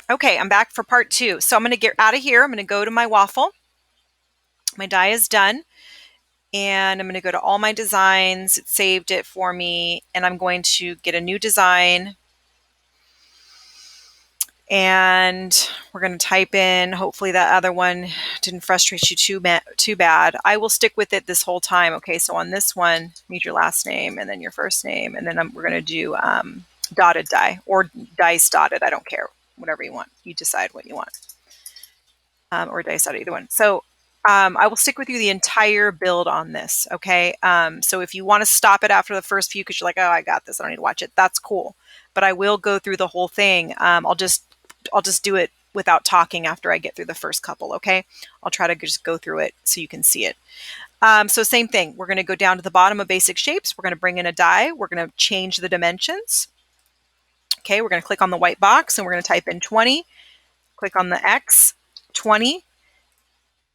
Okay, I'm back for part 2. So I'm going to get out of here. I'm going to go to my waffle. My die is done. And I'm going to go to all my designs. It saved it for me. And I'm going to get a new design. And we're going to type in, hopefully that other one didn't frustrate you too bad. I will stick with it this whole time. Okay, so on this one, need your last name and then your first name. And then we're going to do dotted die or dice dotted. I don't care. Whatever you want. You decide what you want. Or dice dotted, either one. So I will stick with you the entire build on this. Okay. So if you want to stop it after the first few because you're like, oh, I got this, I don't need to watch it. That's cool. But I will go through the whole thing. I'll just do it without talking after I get through the first couple. Okay. I'll try to just go through it so you can see it. So same thing. We're going to go down to the bottom of basic shapes. We're going to bring in a die. We're going to change the dimensions. Okay. We're going to click on the white box and we're going to type in 20. Click on the X, 20.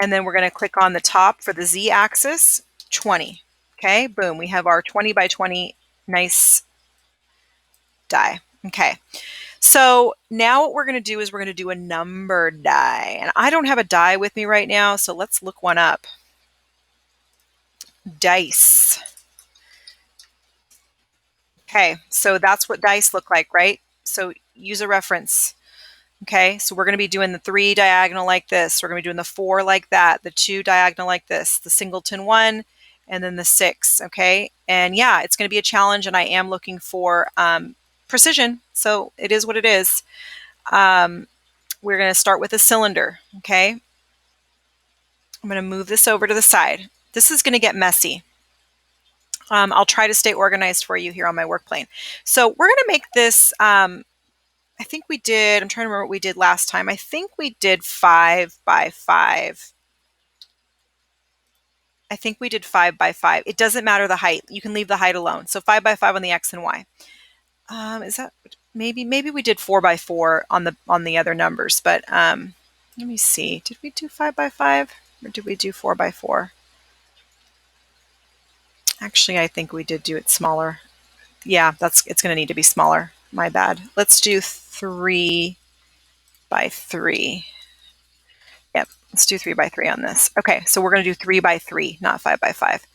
And then we're going to click on the top for the Z axis, 20. Okay, boom. We have our 20 by 20 nice die. Okay. So now what we're going to do is we're going to do a numbered die. And I don't have a die with me right now, so let's look one up. Dice. Okay, so that's what dice look like, right? So use a reference. Okay, so we're going to be doing the 3 diagonal like this. We're going to be doing the 4 like that, the 2 diagonal like this, the singleton 1, and then the 6. Okay, and yeah, it's going to be a challenge, and I am looking for precision. So it is what it is. We're going to start with a cylinder. Okay, I'm going to move this over to the side. This is going to get messy. I'll try to stay organized for you here on my work plane. So we're going to make this. I think we did, I'm trying to remember what we did last time. I think we did 5 by 5. I think we did 5 by 5. It doesn't matter the height. You can leave the height alone. So 5 by 5 on the X and Y. Is that maybe we did 4 by 4 on the other numbers, but let me see. Did we do 5 by 5 or did we do 4 by 4? Actually, I think we did do it smaller. Yeah, it's going to need to be smaller. My bad. Let's do 3 by 3. Yep, let's do 3 by 3 on this. Okay, so we're going to do 3 by 3, not 5 by 5.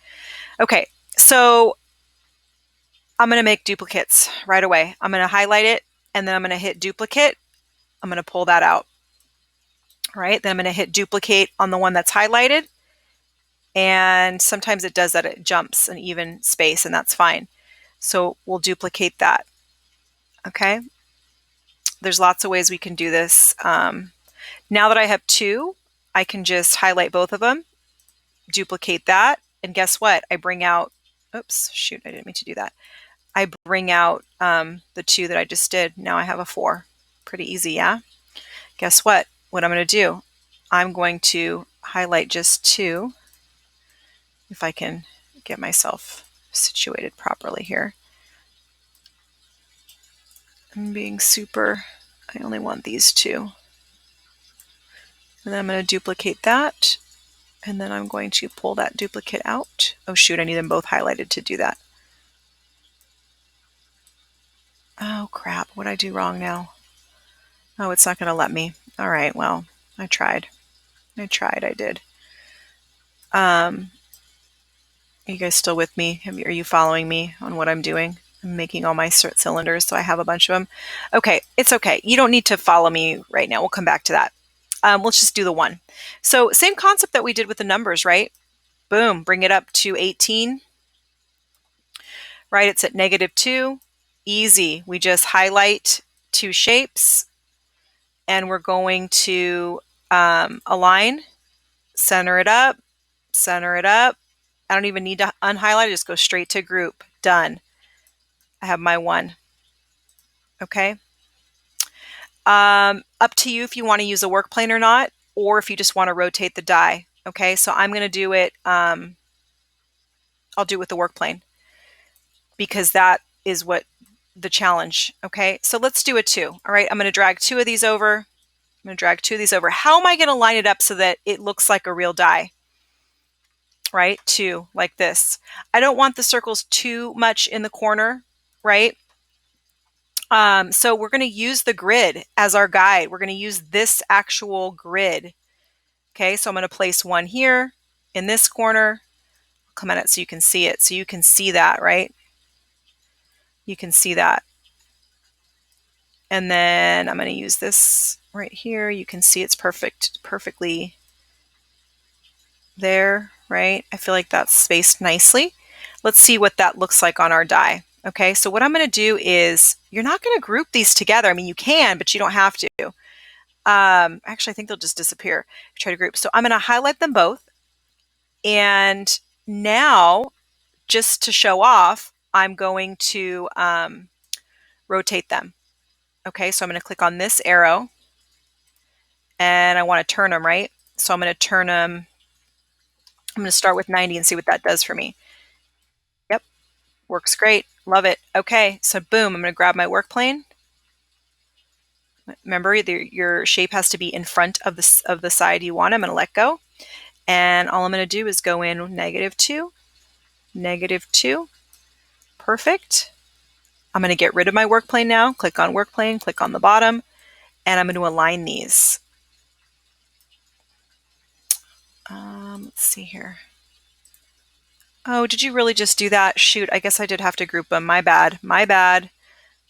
Okay, so I'm going to make duplicates right away. I'm going to highlight it, and then I'm going to hit duplicate. I'm going to pull that out. All right, then I'm going to hit duplicate on the one that's highlighted. And sometimes it does that. It jumps an even space, and that's fine. So we'll duplicate that. Okay. There's lots of ways we can do this. Now that I have 2, I can just highlight both of them, duplicate that, and guess what? I bring out, oops, shoot, I didn't mean to do that. I bring out the 2 that I just did. Now I have a 4. Pretty easy, yeah? Guess what? What I'm going to do, I'm going to highlight just 2, if I can get myself situated properly here. I'm being super, I only want these 2. And then I'm going to duplicate that. And then I'm going to pull that duplicate out. Oh shoot, I need them both highlighted to do that. Oh crap, what'd I do wrong now? Oh, it's not going to let me. All right, well, I tried. I did. Are you guys still with me? Are you following me on what I'm doing? I'm making all my cylinders, so I have a bunch of them. Okay, it's okay. You don't need to follow me right now. We'll come back to that. Let's just do the 1. So same concept that we did with the numbers, right? Boom, bring it up to 18. Right, it's at -2. Easy. We just highlight 2 shapes, and we're going to align, center it up. I don't even need to unhighlight, just go straight to group. Done. I have my 1. Okay. Up to you if you want to use a work plane or not, or if you just want to rotate the die. Okay, so I'm going to do it, I'll do it with the work plane because that is what the challenge. Okay, so let's do a 2. All right, I'm going to drag 2 of these over. How am I going to line it up so that it looks like a real die? Right, 2 like this. I don't want the circles too much in the corner, right? So we're going to use the grid as our guide. We're going to use this actual grid. Okay, so I'm going to place one here in this corner. Come at it so you can see it. So you can see that, right? You can see that. And then I'm going to use this right here. You can see it's perfectly there, right? I feel like that's spaced nicely. Let's see what that looks like on our die. Okay, so what I'm going to do is, you're not going to group these together. I mean, you can, but you don't have to. Actually, I think they'll just disappear. Try to group. So I'm going to highlight them both. And now, just to show off, I'm going to rotate them. Okay, so I'm going to click on this arrow and I want to turn them, right? So I'm going to turn them. I'm going to start with 90 and see what that does for me. Yep, works great. Love it. Okay, so boom, I'm going to grab my work plane. Remember, your shape has to be in front of the side you want. I'm going to let go. And all I'm going to do is go in -2, -2. Perfect. I'm going to get rid of my work plane now. Click on work plane, click on the bottom, and I'm going to align these. Let's see here. Oh, did you really just do that? Shoot, I guess I did have to group them. My bad. My bad.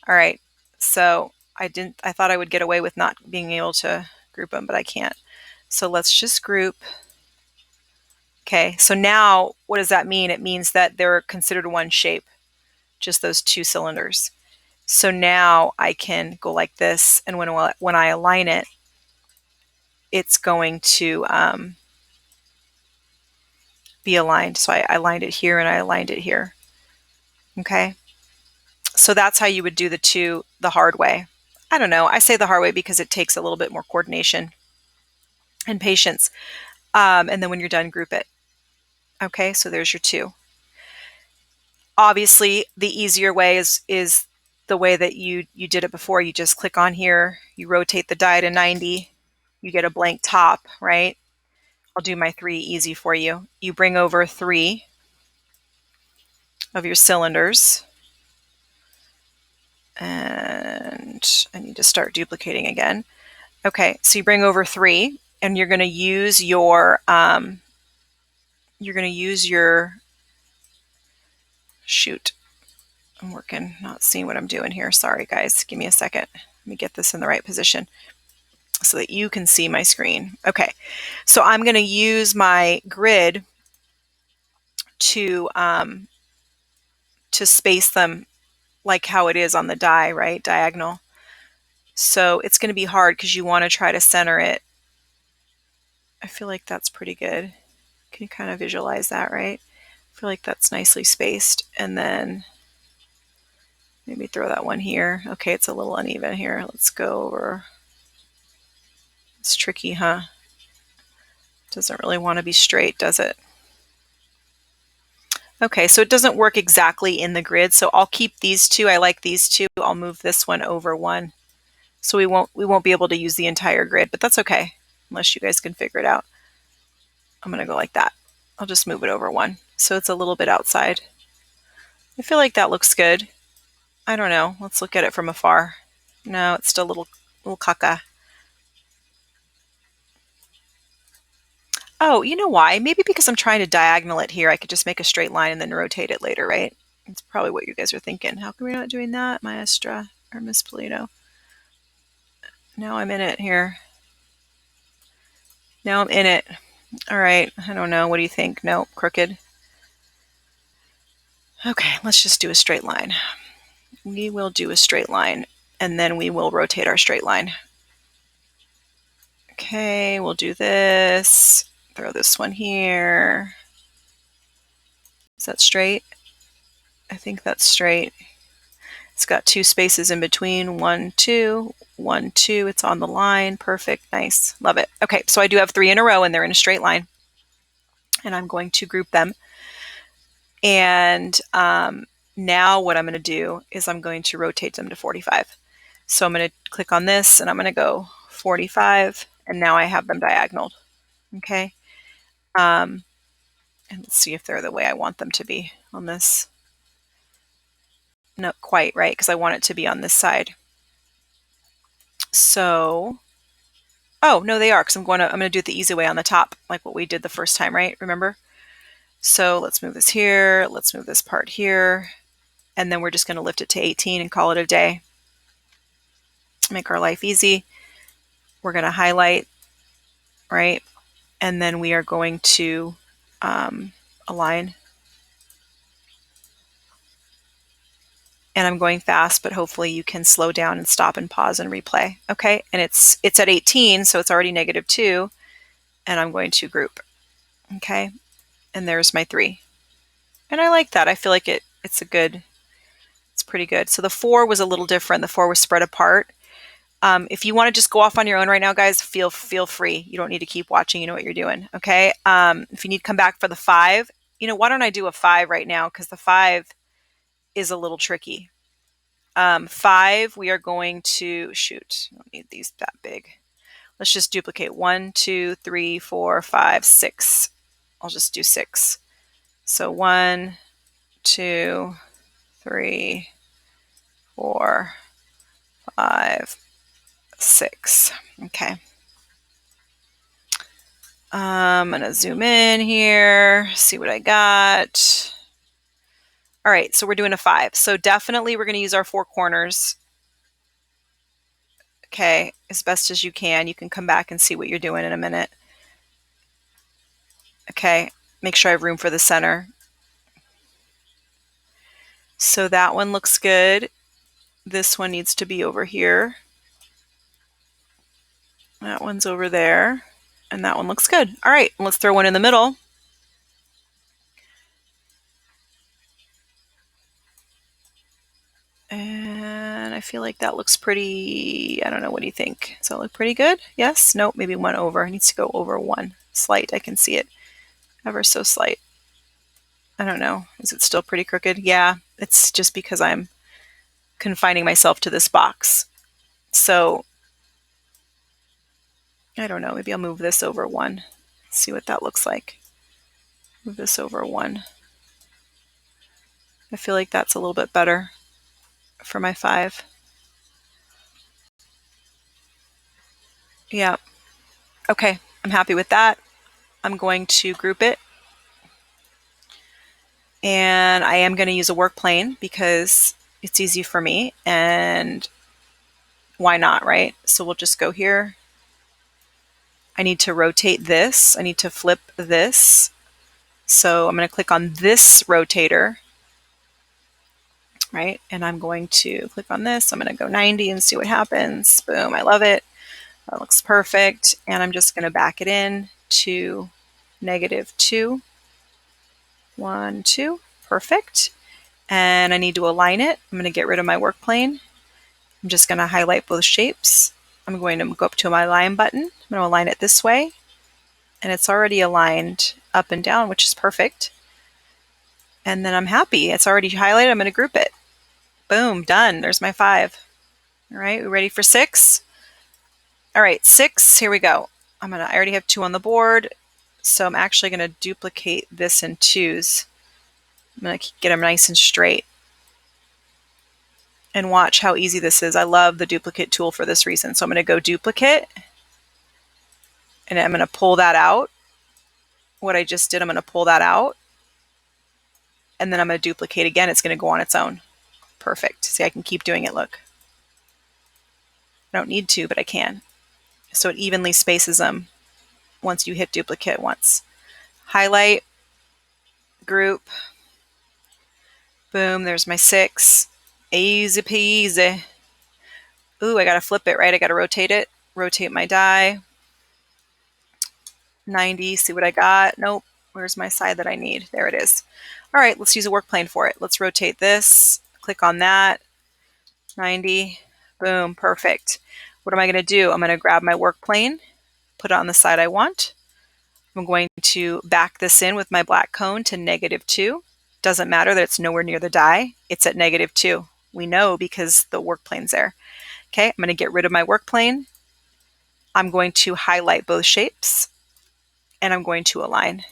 All right. So I thought I would get away with not being able to group them, but I can't. So let's just group. Okay, so now what does that mean? It means that they're considered one shape, just those two cylinders. So now I can go like this, and when I align it, it's going to be aligned. So I aligned it here and I aligned it here. Okay, so that's how you would do the two the hard way. I don't know, I say the hard way because it takes a little bit more coordination and patience. And then when you're done, group it. Okay, so there's your two. Obviously, the easier way is the way that you did it before. You just click on here, you rotate the die to 90, you get a blank top, right? I'll do my 3 easy for you. You bring over 3 of your cylinders, and I need to start duplicating again. Okay, so you bring over 3, and you're going to use your shoot. I'm working, not seeing what I'm doing here. Sorry, guys. Give me a second. Let me get this in the right position so that you can see my screen. Okay, so I'm going to use my grid to space them like how it is on the die, right? Diagonal. So it's going to be hard because you want to try to center it. I feel like that's pretty good. Can you kind of visualize that, right? I feel like that's nicely spaced. And then maybe throw that one here. Okay, it's a little uneven here. Let's go over. It's tricky, huh? Doesn't really want to be straight, does it? Okay, so it doesn't work exactly in the grid, so I'll keep these two. I like these two. I'll move this one over one. So we won't be able to use the entire grid, but that's okay, unless you guys can figure it out. I'm gonna go like that. I'll just move it over one, so it's a little bit outside. I feel like that looks good. I don't know. Let's look at it from afar. No, it's still a little caca. Oh, you know why? Maybe because I'm trying to diagonal it here, I could just make a straight line and then rotate it later, right? That's probably what you guys are thinking. How come we're not doing that, Maestra or Miss Polito? Now I'm in it here. Now I'm in it. All right, I don't know. What do you think? Nope, crooked. Okay, let's just do a straight line. We will do a straight line, and then we will rotate our straight line. Okay, we'll do this. Throw this one here. Is that straight? I think that's straight. It's got 2 spaces in between. 1, 2, 1, 2. It's on the line. Perfect. Nice. Love it. Okay, so I do have 3 in a row, and they're in a straight line. And I'm going to group them. And now what I'm going to do is I'm going to rotate them to 45. So I'm going to click on this, and I'm going to go 45. And now I have them diagonal. Okay. And let's see if they're the way I want them to be on this. Not quite, right? Because I want it to be on this side. So, oh, no, they are, because I'm going to do it the easy way on the top, like what we did the first time, right? Remember? So let's move this here. Let's move this part here. And then we're just going to lift it to 18 and call it a day. Make our life easy. We're going to highlight, right? And then we are going to align. And I'm going fast, but hopefully you can slow down and stop and pause and replay. Okay, and it's at 18, so it's already -2, and I'm going to group. Okay, and there's my 3. And I like that. I feel like it's pretty good. So the 4 was a little different. The 4 was spread apart. If you want to just go off on your own right now, guys, feel free. You don't need to keep watching. You know what you're doing. Okay. If you need to come back for the 5, why don't I do a 5 right now? Because the 5 is a little tricky. 5, we are going to shoot. I don't need these that big. Let's just duplicate 1, 2, 3, 4, 5, 6. I'll just do 6. So 1, 2, 3, 4, 5, 6. Okay. I'm going to zoom in here, see what I got. All right, so we're doing a 5. So definitely we're going to use our 4 corners. Okay, as best as you can. You can come back and see what you're doing in a minute. Okay, make sure I have room for the center. So that one looks good. This one needs to be over here. That one's over there. And that one looks good. All right, let's throw one in the middle. And I feel like that looks pretty, I don't know, what do you think? Does that look pretty good? Yes? Nope, maybe 1 over. It needs to go over 1. Slight, I can see it. Ever so slight. I don't know. Is it still pretty crooked? Yeah, it's just because I'm confining myself to this box. So, I don't know. Maybe I'll move this over 1. See what that looks like. Move this over 1. I feel like that's a little bit better for my 5. Yeah. Okay, I'm happy with that. I'm going to group it. And I am going to use a work plane because it's easy for me. And why not, right? So we'll just go here. I need to rotate this. I need to flip this. So I'm going to click on this rotator, right? And I'm going to click on this. I'm going to go 90 and see what happens. Boom, I love it. That looks perfect. And I'm just going to back it in to -2. 1, 2, perfect. And I need to align it. I'm going to get rid of my work plane. I'm just going to highlight both shapes. I'm going to go up to my align button. I'm going to align it this way. And it's already aligned up and down, which is perfect. And then I'm happy. It's already highlighted. I'm going to group it. Boom, done. There's my 5. All right, we ready for 6? All right, 6, here we go. I already have 2 on the board. So I'm actually going to duplicate this in 2s. I'm going to get them nice and straight. And watch how easy this is. I love the duplicate tool for this reason. So I'm going to go duplicate. And I'm going to pull that out. What I just did, I'm going to pull that out. And then I'm going to duplicate again. It's going to go on its own. Perfect. See, I can keep doing it, look. I don't need to, but I can. So it evenly spaces them once you hit duplicate once. Highlight, group, boom, there's my 6. Easy peasy. Ooh, I gotta flip it, right? I gotta rotate it. Rotate my die. 90, see what I got? Nope. Where's my side that I need? There it is. All right, let's use a work plane for it. Let's rotate this. Click on that. 90. Boom, perfect. What am I gonna do? I'm gonna grab my work plane, put it on the side I want. I'm going to back this in with my black cone to -2. Doesn't matter that it's nowhere near the die. It's at -2. We know because the work plane's there. Okay, I'm going to get rid of my work plane. I'm going to highlight both shapes and I'm going to align.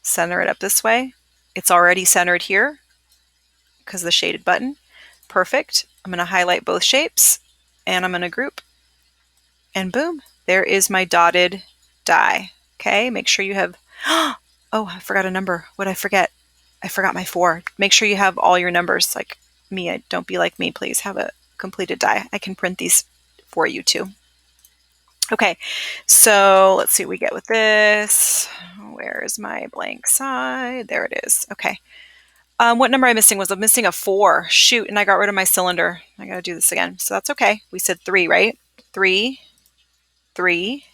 Center it up this way. It's already centered here. because the shaded button. Perfect. I'm going to highlight both shapes and I'm going to group, and boom, there is my dotted die. Okay, make sure you have, oh, I forgot a number. What did I forget? I forgot my 4. Make sure you have all your numbers like me. Don't be like me, please. Have a completed die. I can print these for you too. Okay, so let's see what we get with this. Where is my blank side? There it is. Okay. What number I'm missing was I'm missing a 4. Shoot, and I got rid of my cylinder. I got to do this again. So that's okay. We said 3, right? 3, 3.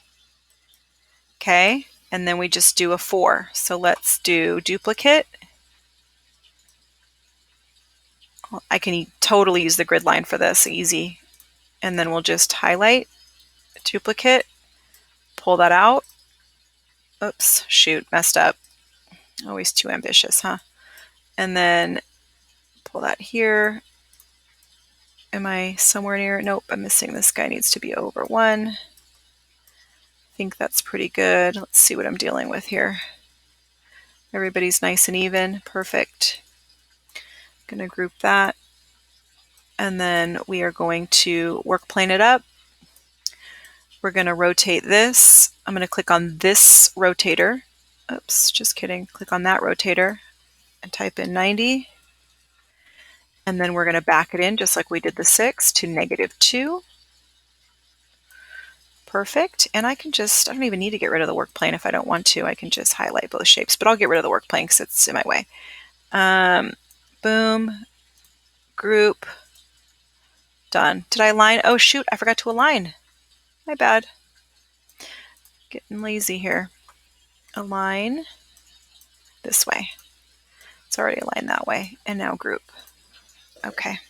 Okay, and then we just do a 4. So let's do duplicate. I can totally use the grid line for this, easy. And then we'll just highlight, duplicate, pull that out. Oops, shoot, messed up. Always too ambitious, huh? And then pull that here. Am I somewhere near? Nope, I'm missing this guy, needs to be over 1. I think that's pretty good. Let's see what I'm dealing with here. Everybody's nice and even, perfect. Gonna group that. And then we are going to work plane it up. We're going to rotate this. I'm going to click on this rotator. Oops, just kidding. Click on that rotator and type in 90. And then we're going to back it in just like we did the 6 to -2. Perfect. And I don't even need to get rid of the work plane if I don't want to. I can just highlight both shapes, but I'll get rid of the work plane because it's in my way. Boom, group, done. Did I align? Oh shoot, I forgot to align. My bad. Getting lazy here. Align this way. It's already aligned that way. And now group. Okay,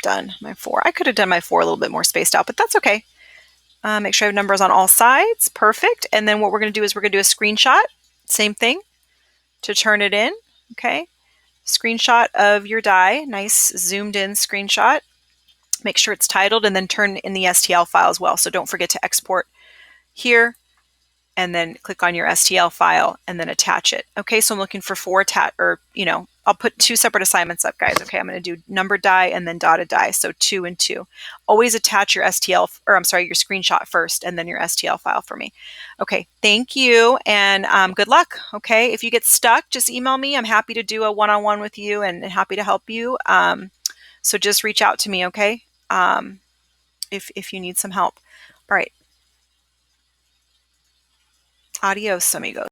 done. My 4. I could have done my 4 a little bit more spaced out, but that's okay. Make sure I have numbers on all sides. Perfect. And then what we're going to do is we're going to do a screenshot. Same thing to turn it in. Okay. Screenshot of your die. Nice zoomed in screenshot. Make sure it's titled and then turn in the STL file as well. So don't forget to export here and then click on your STL file and then attach it. Okay, so I'm looking for 4 I'll put 2 separate assignments up, guys. Okay, I'm going to do numbered die and then dotted die, so 2 and 2. Always attach your your screenshot first and then your STL file for me. Okay, thank you and good luck. Okay, if you get stuck, just email me. I'm happy to do a one-on-one with you and happy to help you. So just reach out to me, okay, if you need some help. All right. Adios, amigos.